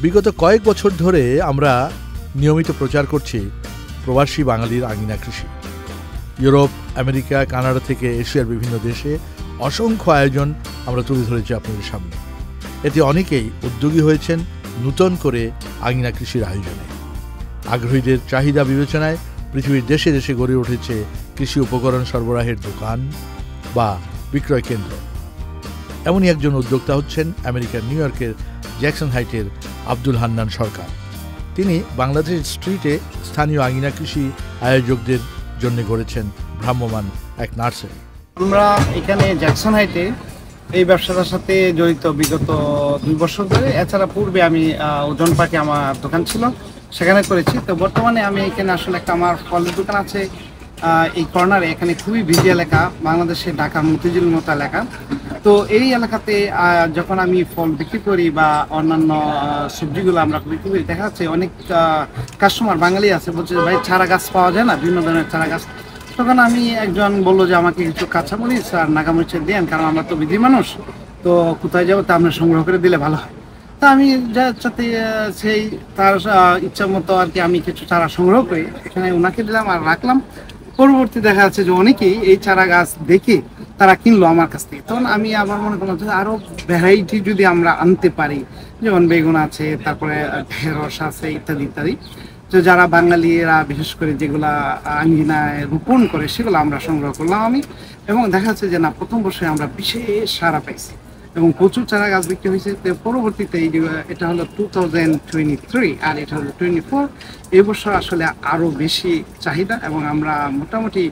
বিগত কয়েক বছর ধরে আমরা নিয়মিত প্রচার করছি প্রবাসী বাঙালির আঙিনা কৃষি। ইউরোপ, আমেরিকা, কানাডা থেকে এশিয়ার বিভিন্ন দেশে অসংখ্য আয়োজন আমরা তুলে ধরেছি আপনাদের সামনে। এতে অনেকেই উদ্যোগী হয়েছেন নূতন করে আঙিনা কৃষির আয়োজনে। আগ্রহীদের চাহিদা বিবেচনায় পৃথিবীর দেশে দেশে গড়ে উঠেছে কৃষি উপকরণ সরবরাহের দোকান বা বিক্রয় কেন্দ্র। এমনই একজন উদ্যোক্তা হচ্ছেন আমেরিকার নিউ ইয়র্কের জ্যাকসন হাইটের আব্দুল হান্নান সরকার। তিনি বাংলাদেশ স্ট্রিটে স্থানীয় আঙিনা কৃষি আয়োজকদের জন্য গড়েছেন ভ্রাম্যমান এক নার্সারি। আমরা এখানে জ্যাকসন হাইটে এই ব্যবসাটার সাথে জড়িত বিগত 2 বছর ধরে। এছাড়া পূর্বে আমি ওজন পার্কে আমার দোকান ছিল, সেখানে করেছি। তো বর্তমানে আমি এখানে আসলে একটা আমার ফলের দোকান আছে এই কর্নারে। এখানে খুবই বিজি এলাকা, বাংলাদেশের ঢাকা মতিঝিল মতো এলাকা। তো এই এলাকাতে যখন আমি ফল বিক্রি করি বা অন্যান্য সবজিগুলো আমরা বিক্রি করি, দেখা যাচ্ছে অনেক কাস্টমার বাঙালি আছে, বলছে ভাই চারা গাছ পাওয়া যায় না, বিভিন্ন ধরনের চারা গাছ। তখন আমি একজন বললো যে আমাকে কিছু কাঁচামরিচ আর নাগামরিচের দেন, কারণ আমরা তো বিধি মানুষ, তো কোথায় যাবো, তা আপনার সংগ্রহ করে দিলে ভালো হয়। তা আমি যাতে সেই তার ইচ্ছা মতো আর কি আমি কিছু চারা সংগ্রহ করি, এখানে ওনাকে দিলাম আর রাখলাম। পরবর্তী দেখা যাচ্ছে যে অনেকেই এই চারা গাছ দেখে তারা কিনলো আমার কাছ থেকে। তখন আমি আবার মনে করলাম যে আরও ভ্যারাইটি যদি আমরা আনতে পারি, যেমন বেগুন আছে, তারপরে ঢেঁড়স আছে, ইত্যাদি ইত্যাদি। তো যারা বাঙালিরা বিশেষ করে যেগুলা আঙ্গিনায় রোপণ করে সেগুলো আমরা সংগ্রহ করলাম আমি। এবং দেখা যাচ্ছে যে না, প্রথম বর্ষে আমরা বিশেষ সাড়া পাইছি এবং প্রচুর চারা গাছ বিক্রি হয়েছে। পরবর্তীতে এটা হলো 2023 আর এটা হলো 24। এই বছর আসলে আরও বেশি চাহিদা, এবং আমরা মোটামুটি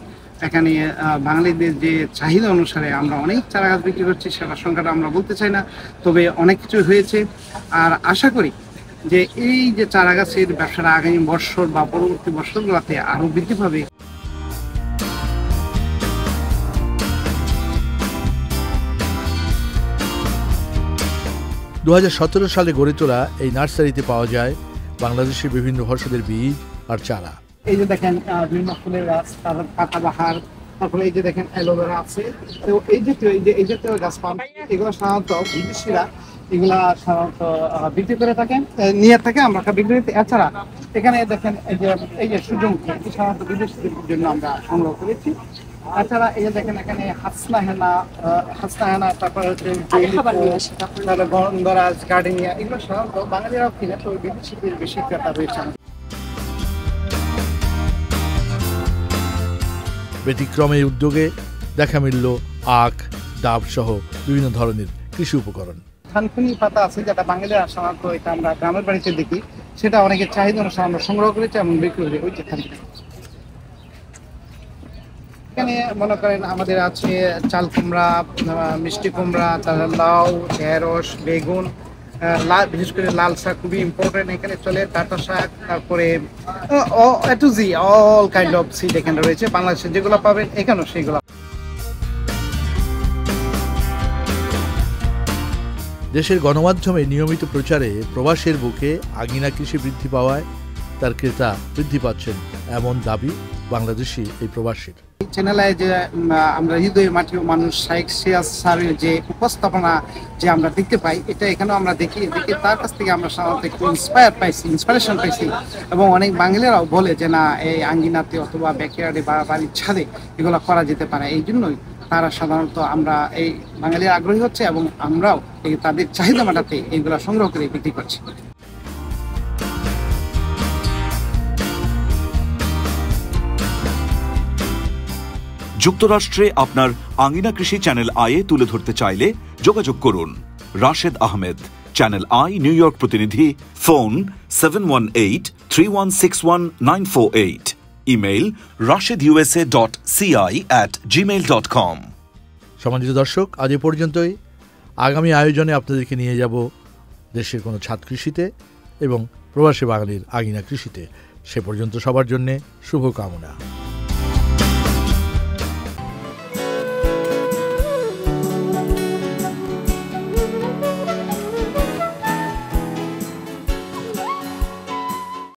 এখানে বাঙালিদের যে চাহিদা অনুসারে আমরা অনেক চারা গাছ বিক্রি করছি। সেটার সংখ্যাটা আমরা বলতে চাই না, তবে অনেক কিছু হয়েছে। আর আশা করি যে এই যে চারা গাছের ব্যবসাটা আগামী বছর বা পরবর্তী বছরগুলোতে আরও বৃদ্ধি পাবে। 2017 সালে গড়ে তোলা এই নার্সারিতে পাওয়া যায় বাংলাদেশের বিভিন্ন ফসলের বীজ আর চারা। এই যে দেখেন বিভিন্ন ফুলের গাছ, তারপর পাতাবাহার, তারপরে এই যে দেখেন অ্যালোভেরা আছে। তো এই জাতীয় গাছ পান, এগুলো সাধারণত বিদেশিরা এগুলা সাধারণত বিক্রি করে থাকেন, নিয়ে থাকে, আমরা বিক্রি করি। এছাড়া এখানে দেখেন এই যে সূর্যমুখী, এটি সাধারণত বিদেশিদের জন্য আমরা সংগ্রহ করেছি। এছাড়া এই যে দেখেন এখানে হাসনা হেনা, তারপরে হচ্ছে গন্ধরাজ, গার্ডেনিয়া, এগুলো সাধারণত বাঙালিরাও কিনে, তো বিদেশিদের বেশি ক্রেতা রয়েছে। ব্যতিক্রমে এই উদ্যোগে দেখা মিলল আখ, ডাব সহ বিভিন্ন ধরনের কৃষি উপকরণ। থানকুনি পাতা আছে, যেটা বাঙালিরা সাধারণত এটা আমরা গ্রামের বাড়িতে দেখি, সেটা অনেকের চাহিদা অনুসারে আমরা সংগ্রহ করেছি এবং বিক্রি করি। ওই যে থানকুনি এখানে মনে করেন আমাদের আছে চাল কুমড়া, মিষ্টি কুমড়া, তারপর লাউ, ঢেঁড়স, বেগুন, বিশেষ করে লাল শাক খুবই ইম্পর্টেন্ট এখানে চলে, ডাঁটা শাক, তারপরে A to Z all kind of seed এখানে রয়েছে। বাংলাদেশে যেগুলো পাবেন এখানেও সেগুলো। দেশের গণমাধ্যমে নিয়মিত প্রচারে প্রবাসের বুকে আঙিনা কৃষি বৃদ্ধি পাওয়ায় তার ক্রেতা বৃদ্ধি পাচ্ছেন, এমন দাবি বাংলাদেশি এই প্রবাসীর। চ্যানেলে যে আমরা হৃদয় মাটি ও মানুষ শাইখ সিরাজ স্যারের যে উপস্থাপনা যে আমরা দেখতে পাই, এটা এখানেও আমরা দেখি। তার কাছ থেকে আমরা সাধারণত একটু ইন্সপিরেশন পাইছি। এবং অনেক বাঙালিরাও বলে যে না, এই আঙ্গিনাতে অথবা ব্যাকয়ার্ডে বা বাড়ির ছাদে এগুলো করা যেতে পারে। এই জন্যই তারা সাধারণত আমরা এই বাঙালিরা আগ্রহী হচ্ছে এবং আমরাও এই তাদের চাহিদা মেটাতে এইগুলো সংগ্রহ করে বিক্রি করছি। যুক্তরাষ্ট্রে আপনার আঙিনা কৃষি চ্যানেল আইয়ে তুলে ধরতে চাইলে যোগাযোগ করুন Rashed Ahmed, channel I knew York প্রতিনিধি, ফোন 7183161948, ইমেইল rashedusa.ci@gmail.com। সম্মানিত দর্শক, আজ এ পর্যন্তই। আগামী আয়োজনে আপনাদেরকে নিয়ে যাব দেশের কোনো ছাদ কৃষিতে এবং প্রবাসী বাঙালির আঙিনা কৃষিতে। সে পর্যন্ত সবার জন্যে শুভকামনা।